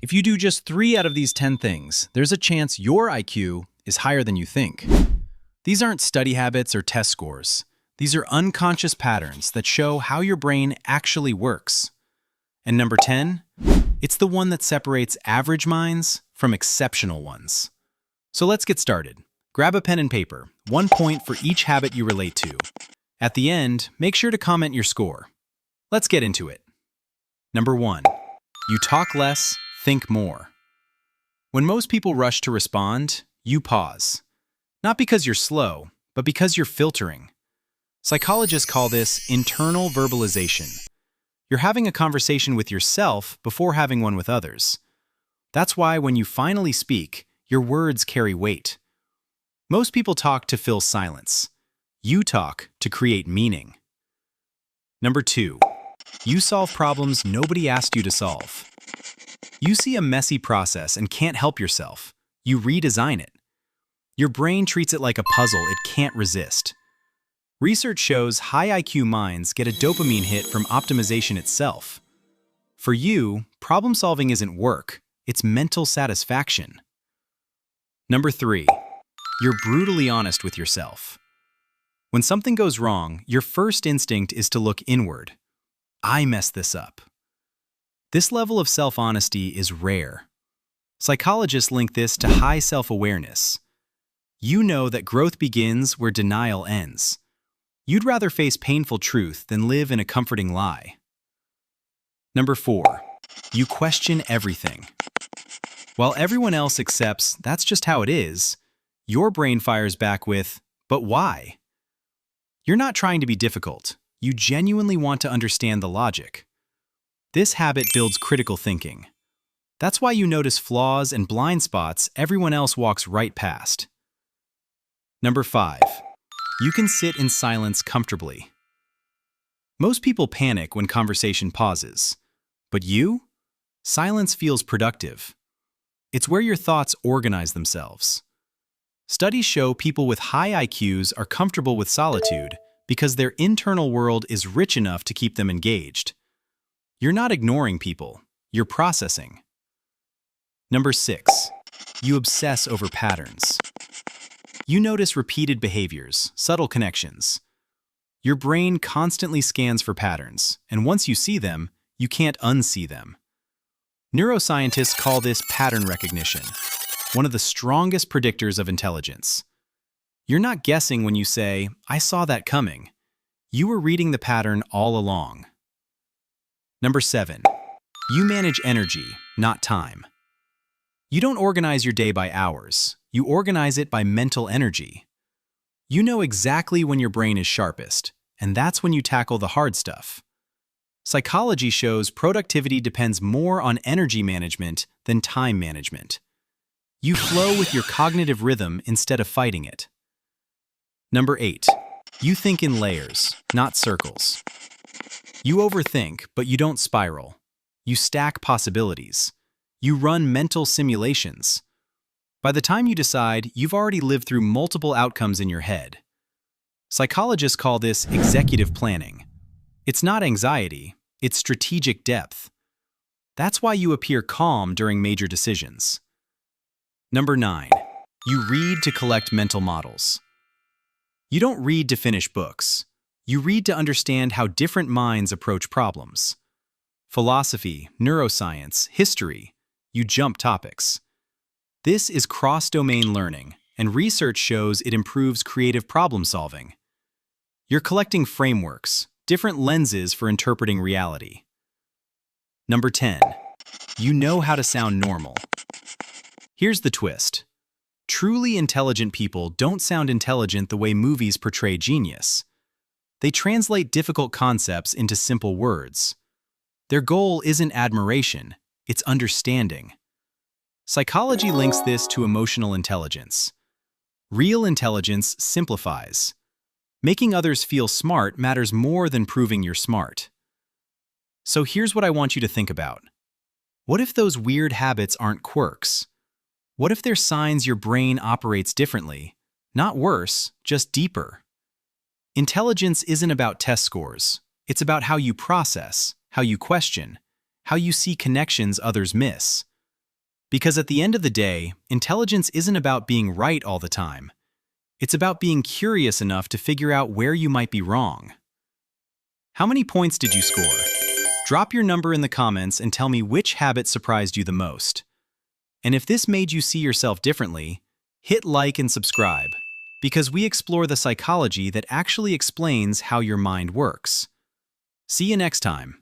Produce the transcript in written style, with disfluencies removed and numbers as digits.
If you do just 3 out of these 10 things, there's a chance your IQ is higher than you think. These aren't study habits or test scores. These are unconscious patterns that show how your brain actually works. And number 10, it's the one that separates average minds from exceptional ones. So let's get started. Grab a pen and paper, 1 point for each habit you relate to. At the end, make sure to comment your score. Let's get into it. Number 1, you talk less, think more. When most people rush to respond, you pause. Not because you're slow, but because you're filtering. Psychologists call this internal verbalization. You're having a conversation with yourself before having one with others. That's why when you finally speak, your words carry weight. Most people talk to fill silence. You talk to create meaning. Number 2, you solve problems nobody asked you to solve. You see a messy process and can't help yourself. You redesign it. Your brain treats it like a puzzle it can't resist. Research shows high IQ minds get a dopamine hit from optimization itself. For you, problem solving isn't work, it's mental satisfaction. Number 3, you're brutally honest with yourself. When something goes wrong, your first instinct is to look inward. I messed this up. This level of self-honesty is rare. Psychologists link this to high self-awareness. You know that growth begins where denial ends. You'd rather face painful truth than live in a comforting lie. Number 4, you question everything. While everyone else accepts that's just how it is, your brain fires back with, but why? You're not trying to be difficult. You genuinely want to understand the logic. This habit builds critical thinking. That's why you notice flaws and blind spots everyone else walks right past. Number 5, you can sit in silence comfortably. Most people panic when conversation pauses. But you? Silence feels productive. It's where your thoughts organize themselves. Studies show people with high IQs are comfortable with solitude because their internal world is rich enough to keep them engaged. You're not ignoring people, you're processing. Number 6, you obsess over patterns. You notice repeated behaviors, subtle connections. Your brain constantly scans for patterns, and once you see them, you can't unsee them. Neuroscientists call this pattern recognition, one of the strongest predictors of intelligence. You're not guessing when you say, I saw that coming. You were reading the pattern all along. Number 7, you manage energy, not time. You don't organize your day by hours. You organize it by mental energy. You know exactly when your brain is sharpest, and that's when you tackle the hard stuff. Psychology shows productivity depends more on energy management than time management. You flow with your cognitive rhythm instead of fighting it. Number 8, you think in layers, not circles. You overthink, but you don't spiral. You stack possibilities. You run mental simulations. By the time you decide, you've already lived through multiple outcomes in your head. Psychologists call this executive planning. It's not anxiety, it's strategic depth. That's why you appear calm during major decisions. Number 9, you read to collect mental models. You don't read to finish books. You read to understand how different minds approach problems. Philosophy, neuroscience, history, you jump topics. This is cross-domain learning, and research shows it improves creative problem solving. You're collecting frameworks, different lenses for interpreting reality. Number 10, you know how to sound normal. Here's the twist. Truly intelligent people don't sound intelligent the way movies portray genius. They translate difficult concepts into simple words. Their goal isn't admiration, it's understanding. Psychology links this to emotional intelligence. Real intelligence simplifies. Making others feel smart matters more than proving you're smart. So here's what I want you to think about. What if those weird habits aren't quirks? What if they're signs your brain operates differently? Not worse, just deeper. Intelligence isn't about test scores. It's about how you process, how you question, how you see connections others miss. Because at the end of the day, intelligence isn't about being right all the time. It's about being curious enough to figure out where you might be wrong. How many points did you score? Drop your number in the comments and tell me which habit surprised you the most. And if this made you see yourself differently, hit like and subscribe, because we explore the psychology that actually explains how your mind works. See you next time.